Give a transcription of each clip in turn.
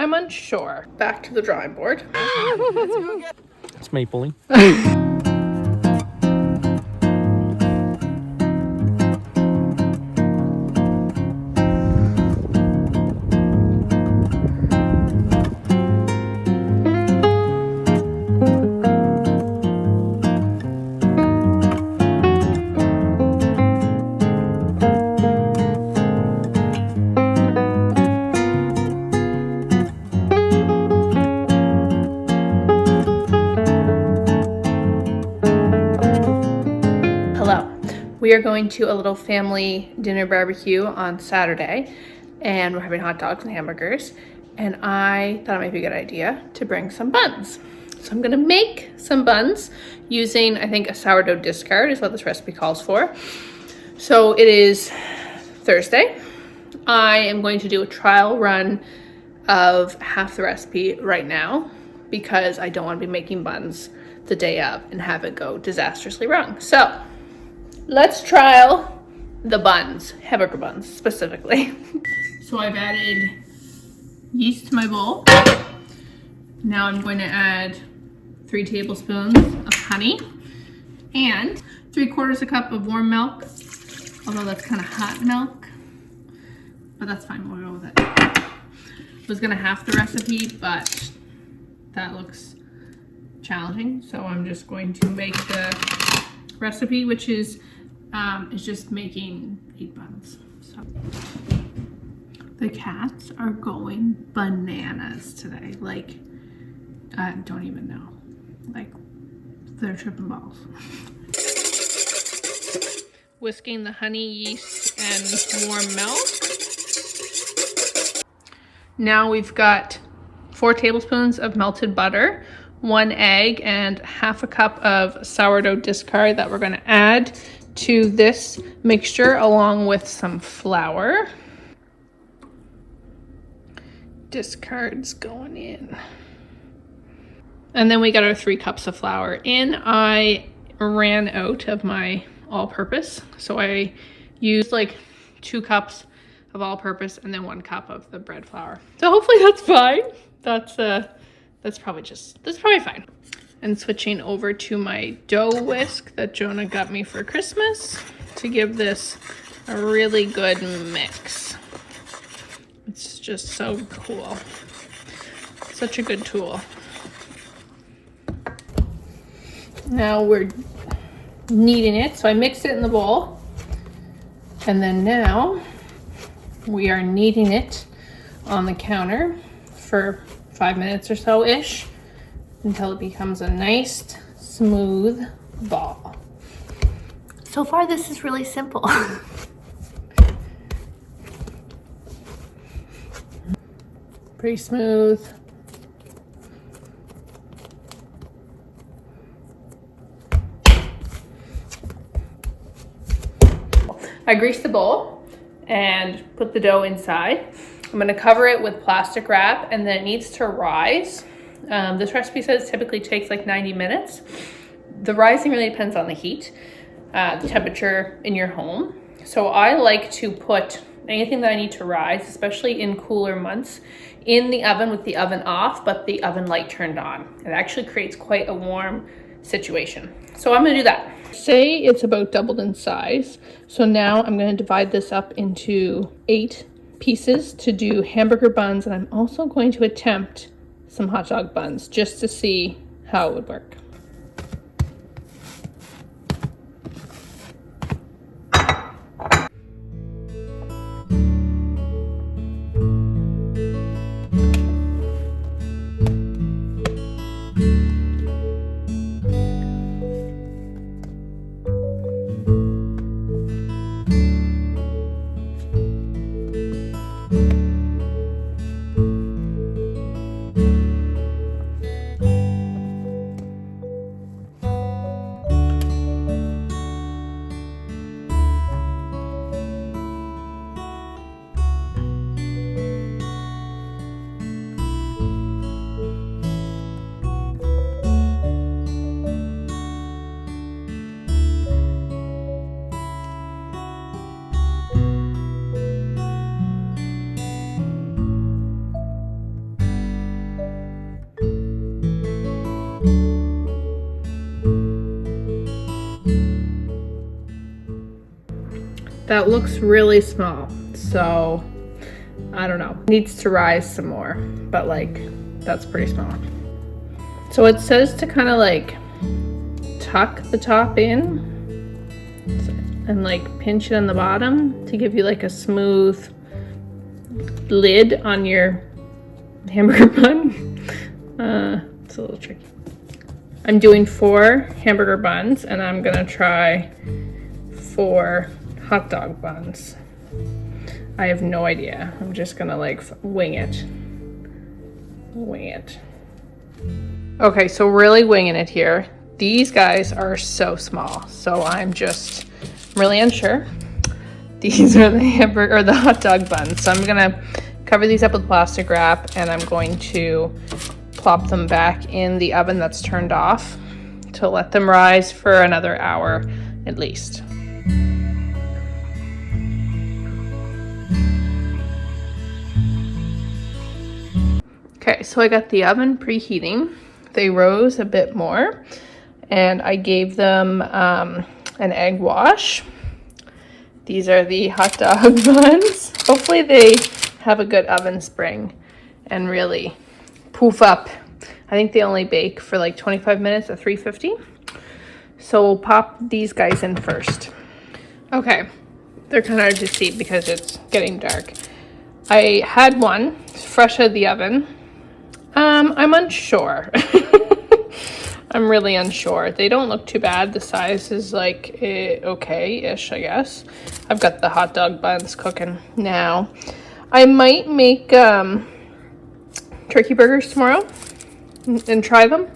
I'm unsure. Back to the drawing board. It's mapling. We are going to a little family dinner barbecue on Saturday, and we're having hot dogs and hamburgers, and I thought it might be a good idea to bring some buns. So I'm gonna make some buns using, I think, a sourdough discard is what this recipe calls for. So it is Thursday. I am going to do a trial run of half the recipe right now because I don't want to be making buns the day of and have it go disastrously wrong. So let's trial the buns, hamburger buns specifically. So I've added yeast to my bowl. Now I'm going to add 3 tablespoons of honey and 3/4 cup of warm milk, although that's kind of hot milk, but that's fine, we'll go with it. I was gonna half the recipe, but that looks challenging, so I'm just going to make the recipe, which is just making 8 buns. So the cats are going bananas today. Like, I don't even know. Like, they're tripping balls. Whisking the honey, yeast, and warm milk. Now we've got 4 tablespoons of melted butter, 1 egg, and half a cup of sourdough discard that we're going to add to this mixture along with some flour. Discards going in. And then we got our 3 cups of flour in. I ran out of my all-purpose, so I used like 2 cups of all-purpose and then 1 cup of the bread flour. So hopefully that's fine. That's probably fine. And switching over to my dough whisk that Jonah got me for Christmas to give this a really good mix. It's just so cool. Such a good tool. Now we're kneading it. So I mixed it in the bowl. And then now we are kneading it on the counter for 5 minutes or so-ish until it becomes a nice, smooth ball. So far, this is really simple. Pretty smooth. I greased the bowl and put the dough inside. I'm gonna cover it with plastic wrap, and then it needs to rise. This recipe says typically takes like 90 minutes. The rising really depends on the heat, the temperature in your home. So I like to put anything that I need to rise, especially in cooler months, in the oven with the oven off, but the oven light turned on. It actually creates quite a warm situation. So I'm gonna do that. Say it's about doubled in size. So now I'm gonna divide this up into 8 pieces to do hamburger buns, and I'm also going to attempt some hot dog buns just to see how it would work. That looks really small, so I don't know. Needs to rise some more, but like that's pretty small. So it says to kind of like tuck the top in and like pinch it on the bottom to give you like a smooth lid on your hamburger bun. It's a little tricky. I'm doing 4 hamburger buns and I'm gonna try 4 hot dog buns. I have no idea. I'm just gonna like wing it. Okay, so really winging it here. These guys are so small, so I'm just really unsure. These are the hamburger or the hot dog buns. So I'm gonna cover these up with plastic wrap and I'm going to plop them back in the oven that's turned off to let them rise for another hour at least. Okay, so I got the oven preheating. They rose a bit more and I gave them an egg wash. These are the hot dog buns. Hopefully they have a good oven spring and really poof up. I think they only bake for like 25 minutes at 350. So we'll pop these guys in first. Okay, they're kind of hard to see because it's getting dark. I had one fresh out of the oven. I'm unsure. I'm really unsure. They don't look too bad. The size is like okay-ish, I guess. I've got the hot dog buns cooking now. I might make turkey burgers tomorrow and try them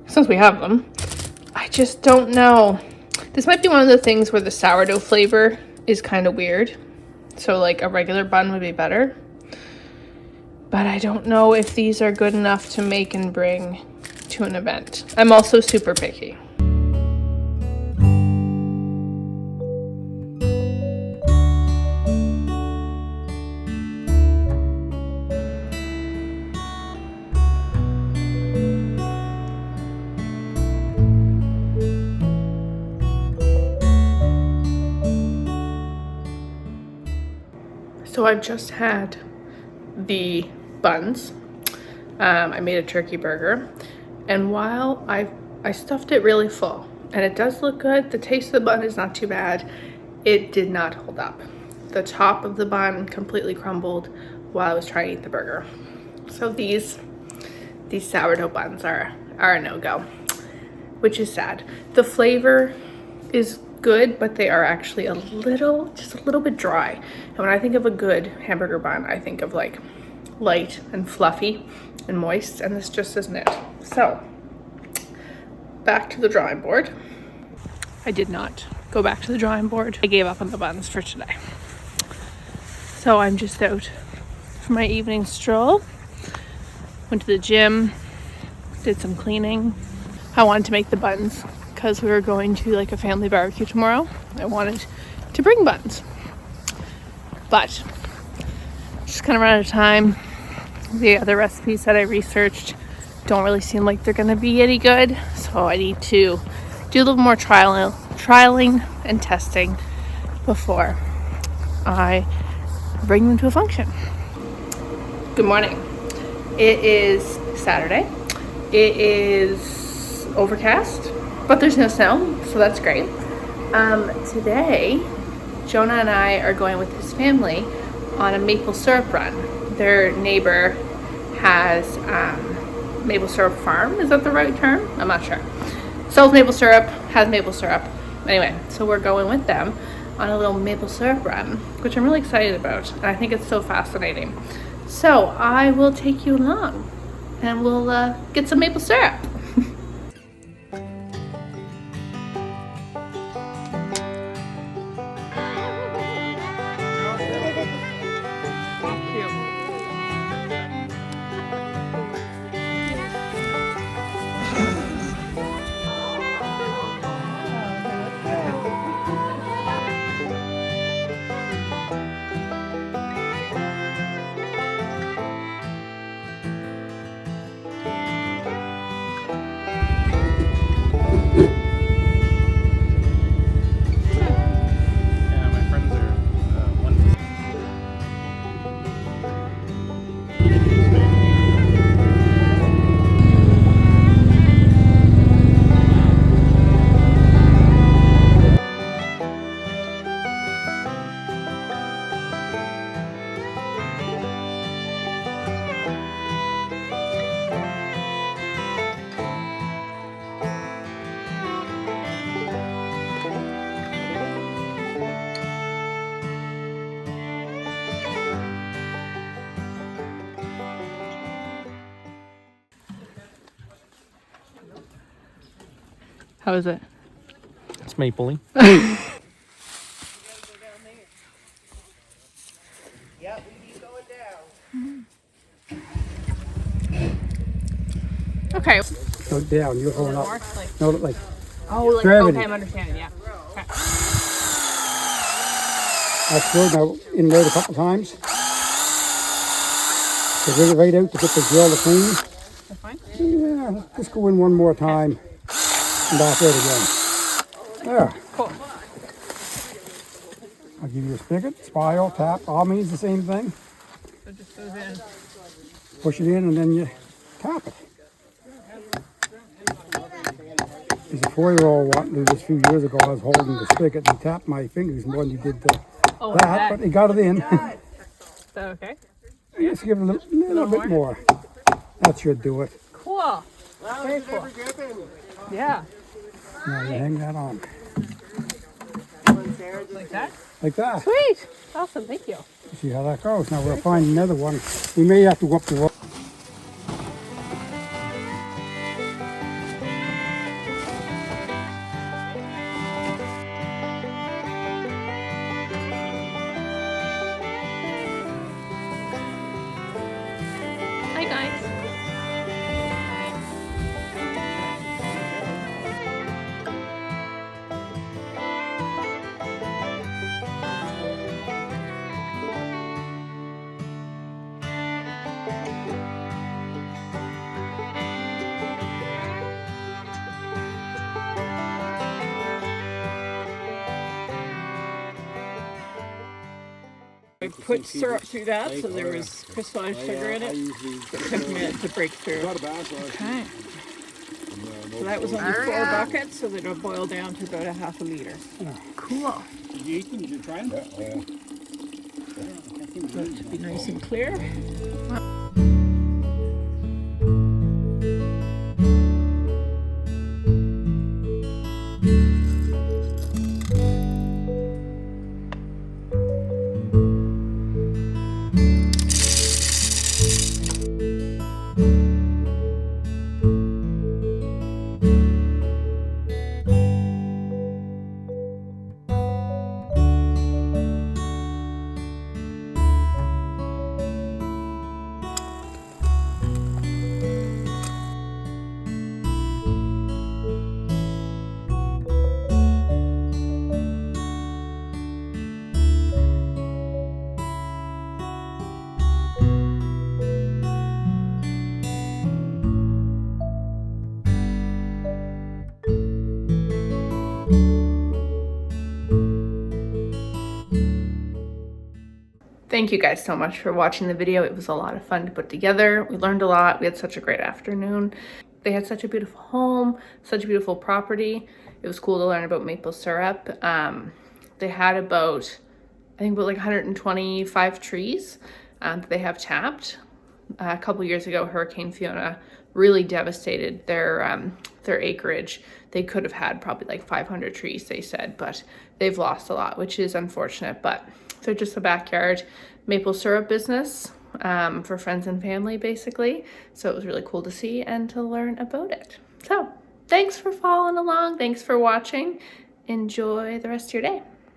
since we have them. I just don't know. This might be one of the things where the sourdough flavor is kind of weird. So like a regular bun would be better. But I don't know if these are good enough to make and bring to an event. I'm also super picky. So I've just had the buns. I made a turkey burger, and while I stuffed it really full and it does look good, the taste of the bun is not too bad. It did not hold up. The top of the bun completely crumbled while I was trying to eat the burger. So these sourdough buns are a no-go, which is sad. The flavor is good, but they are actually just a little bit dry. And when I think of a good hamburger bun, I think of like light and fluffy and moist, and this just isn't it. So back to the drawing board. I did not go back to the drawing board. I gave up on the buns for today. So I'm just out for my evening stroll. Went to the gym, did some cleaning. I wanted to make the buns because we were going to like a family barbecue tomorrow. I wanted to bring buns, but just kind of ran out of time. The other recipes that I researched don't really seem like they're gonna be any good, so I need to do a little more trialing and testing before I bring them to a function. Good morning. It is Saturday. It is overcast, but there's no snow, so that's great. Today, Jonah and I are going with his family on a maple syrup run. Their neighbor has maple syrup farm. Is that the right term? I'm not sure. Sells maple syrup, has maple syrup. Anyway, so we're going with them on a little maple syrup run, which I'm really excited about, and I think it's so fascinating. So I will take you along and we'll get some maple syrup. How is it? It's mapley. Okay. Go down, you're going up. No, like Okay, gravity. I'm understanding, yeah. Okay. That's good. Now, in there a couple times. So get it right out to get the grill to clean. That's fine. Yeah, just go in one more time and back out again. There. Cool. I'll give you a spigot, spiral, tap, all means the same thing. So it just goes in. Push it in and then you tap it. As a 4-year-old wanted to do this a few years ago, I was holding the spigot and tapped my fingers more than you did that, but he got it in. Is that okay? Just give it a little bit more. That should do it. Cool. Very cool. Yeah. Now you hang that on. Like that? Like that. Sweet. Awesome. Thank you. See how that goes. Now we'll find another one. We may have to go up the road. Hi, guys. I put syrup through that, so there was crystallized sugar in it. It took a minute to break through. Okay. So that was only 4 buckets, so that it'll boil down to about a half a liter. Cool. Did you eat them? Did you try them? Yeah. So it should be nice and clear. Thank you guys so much for watching the video. It was a lot of fun to put together. We learned a lot. We had such a great afternoon. They had such a beautiful home, such a beautiful property. It was cool to learn about maple syrup. They had about, I think about like 125 trees that they have tapped. A couple years ago, Hurricane Fiona really devastated their acreage. They could have had probably like 500 trees, they said, but they've lost a lot, which is unfortunate. But they're just a backyard maple syrup business for friends and family, basically. So it was really cool to see and to learn about it. So thanks for following along. Thanks for watching. Enjoy the rest of your day.